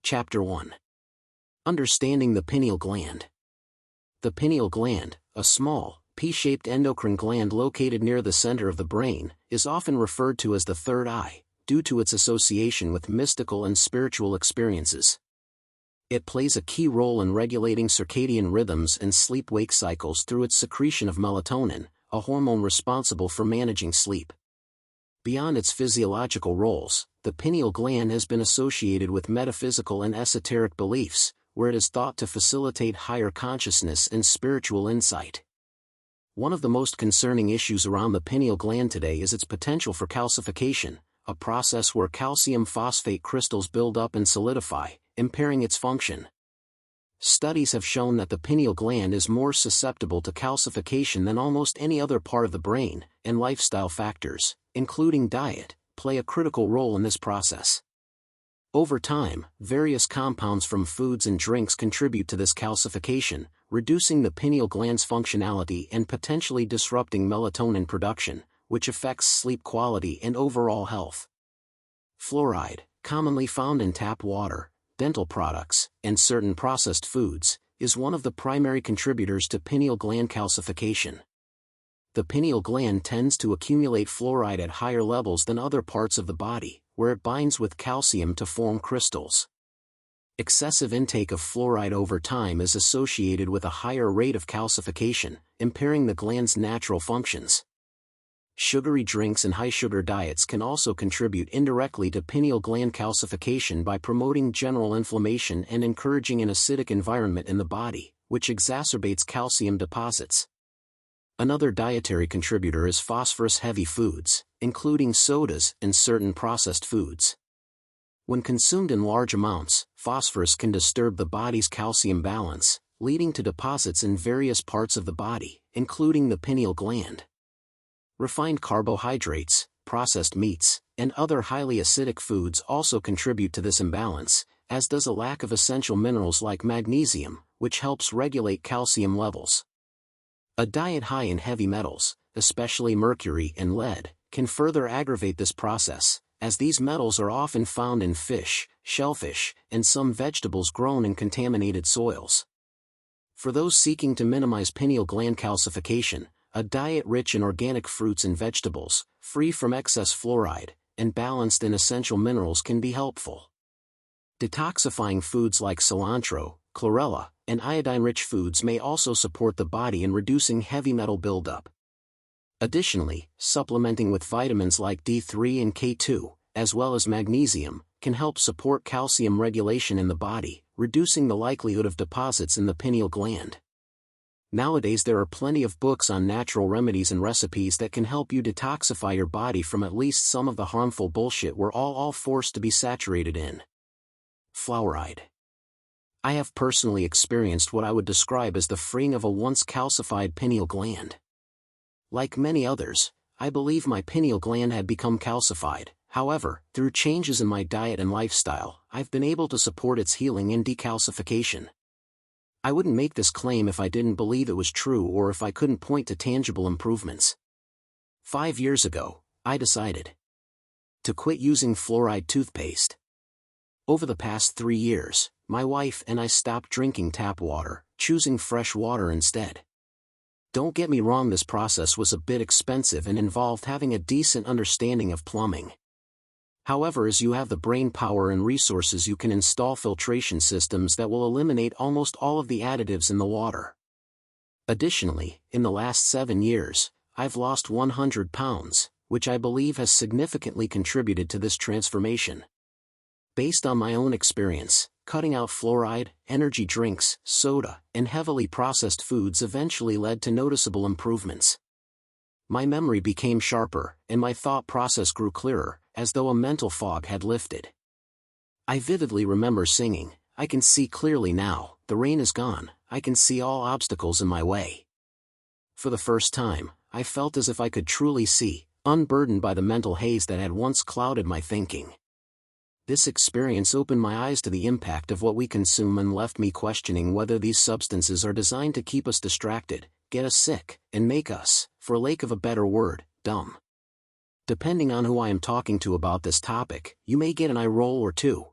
Chapter 1. Understanding the pineal gland. The pineal gland, a small, pea-shaped endocrine gland located near the center of the brain, is often referred to as the third eye, due to its association with mystical and spiritual experiences. It plays a key role in regulating circadian rhythms and sleep-wake cycles through its secretion of melatonin, a hormone responsible for managing sleep. Beyond its physiological roles, the pineal gland has been associated with metaphysical and esoteric beliefs, where it is thought to facilitate higher consciousness and spiritual insight. One of the most concerning issues around the pineal gland today is its potential for calcification, a process where calcium phosphate crystals build up and solidify, impairing its function. Studies have shown that the pineal gland is more susceptible to calcification than almost any other part of the brain, and lifestyle factors, including diet, play a critical role in this process. Over time, various compounds from foods and drinks contribute to this calcification, reducing the pineal gland's functionality and potentially disrupting melatonin production, which affects sleep quality and overall health. Fluoride, commonly found in tap water, dental products, and certain processed foods, is one of the primary contributors to pineal gland calcification. The pineal gland tends to accumulate fluoride at higher levels than other parts of the body, where it binds with calcium to form crystals. Excessive intake of fluoride over time is associated with a higher rate of calcification, impairing the gland's natural functions. Sugary drinks and high-sugar diets can also contribute indirectly to pineal gland calcification by promoting general inflammation and encouraging an acidic environment in the body, which exacerbates calcium deposits. Another dietary contributor is phosphorus-heavy foods, including sodas and certain processed foods. When consumed in large amounts, phosphorus can disturb the body's calcium balance, leading to deposits in various parts of the body, including the pineal gland. Refined carbohydrates, processed meats, and other highly acidic foods also contribute to this imbalance, as does a lack of essential minerals like magnesium, which helps regulate calcium levels. A diet high in heavy metals, especially mercury and lead, can further aggravate this process, as these metals are often found in fish, shellfish, and some vegetables grown in contaminated soils. For those seeking to minimize pineal gland calcification, a diet rich in organic fruits and vegetables, free from excess fluoride, and balanced in essential minerals can be helpful. Detoxifying foods like cilantro, chlorella, and iodine-rich foods may also support the body in reducing heavy metal buildup. Additionally, supplementing with vitamins like D3 and K2, as well as magnesium, can help support calcium regulation in the body, reducing the likelihood of deposits in the pineal gland. Nowadays there are plenty of books on natural remedies and recipes that can help you detoxify your body from at least some of the harmful bullshit we're all forced to be saturated in. Fluoride. I have personally experienced what I would describe as the freeing of a once calcified pineal gland. Like many others, I believe my pineal gland had become calcified. However, through changes in my diet and lifestyle, I've been able to support its healing and decalcification. I wouldn't make this claim if I didn't believe it was true or if I couldn't point to tangible improvements. 5 years ago, I decided to quit using fluoride toothpaste. Over the past 3 years, my wife and I stopped drinking tap water, choosing fresh water instead. Don't get me wrong, this process was a bit expensive and involved having a decent understanding of plumbing. However, as you have the brain power and resources, you can install filtration systems that will eliminate almost all of the additives in the water. Additionally, in the last 7 years, I've lost 100 pounds, which I believe has significantly contributed to this transformation. Based on my own experience, cutting out fluoride, energy drinks, soda, and heavily processed foods eventually led to noticeable improvements. My memory became sharper, and my thought process grew clearer, as though a mental fog had lifted. I vividly remember singing, "I can see clearly now, the rain is gone, I can see all obstacles in my way." For the first time, I felt as if I could truly see, unburdened by the mental haze that had once clouded my thinking. This experience opened my eyes to the impact of what we consume and left me questioning whether these substances are designed to keep us distracted, get us sick, and make us, for lack of a better word, dumb. Depending on who I am talking to about this topic, you may get an eye roll or two.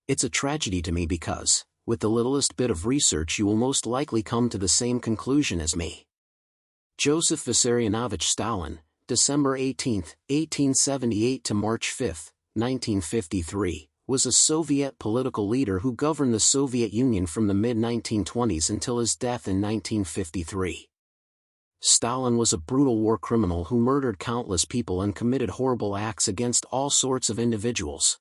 It's a tragedy to me because, with the littlest bit of research you will most likely come to the same conclusion as me. Joseph Vissarionovich Stalin, December 18, 1878 to March 5, 1953, was a Soviet political leader who governed the Soviet Union from the mid-1920s until his death in 1953. Stalin was a brutal war criminal who murdered countless people and committed horrible acts against all sorts of individuals.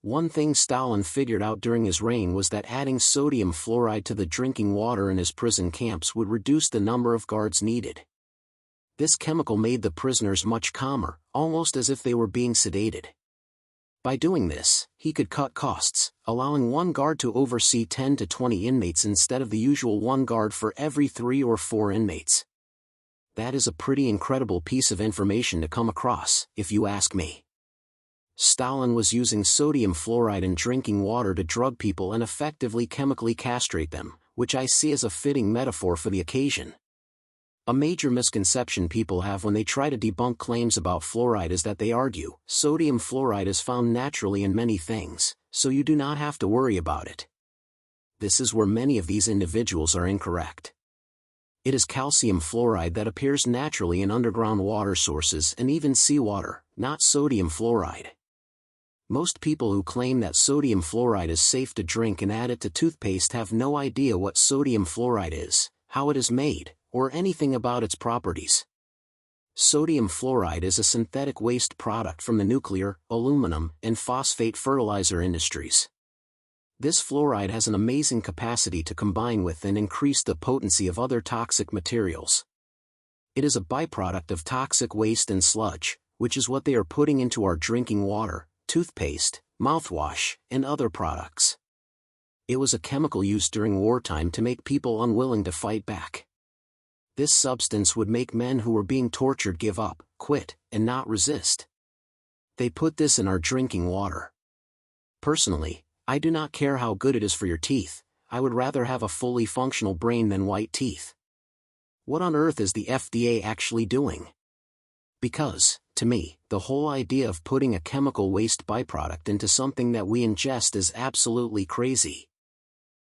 One thing Stalin figured out during his reign was that adding sodium fluoride to the drinking water in his prison camps would reduce the number of guards needed. This chemical made the prisoners much calmer, almost as if they were being sedated. By doing this, he could cut costs, allowing one guard to oversee 10 to 20 inmates instead of the usual one guard for every 3 or 4 inmates. That is a pretty incredible piece of information to come across, if you ask me. Stalin was using sodium fluoride in drinking water to drug people and effectively chemically castrate them, which I see as a fitting metaphor for the occasion. A major misconception people have when they try to debunk claims about fluoride is that they argue, sodium fluoride is found naturally in many things, so you do not have to worry about it. This is where many of these individuals are incorrect. It is calcium fluoride that appears naturally in underground water sources and even seawater, not sodium fluoride. Most people who claim that sodium fluoride is safe to drink and add it to toothpaste have no idea what sodium fluoride is, how it is made, or anything about its properties. Sodium fluoride is a synthetic waste product from the nuclear, aluminum, and phosphate fertilizer industries. This fluoride has an amazing capacity to combine with and increase the potency of other toxic materials. It is a byproduct of toxic waste and sludge, which is what they are putting into our drinking water, toothpaste, mouthwash, and other products. It was a chemical used during wartime to make people unwilling to fight back. This substance would make men who were being tortured give up, quit, and not resist. They put this in our drinking water. Personally, I do not care how good it is for your teeth, I would rather have a fully functional brain than white teeth. What on earth is the FDA actually doing? Because, to me, the whole idea of putting a chemical waste byproduct into something that we ingest is absolutely crazy.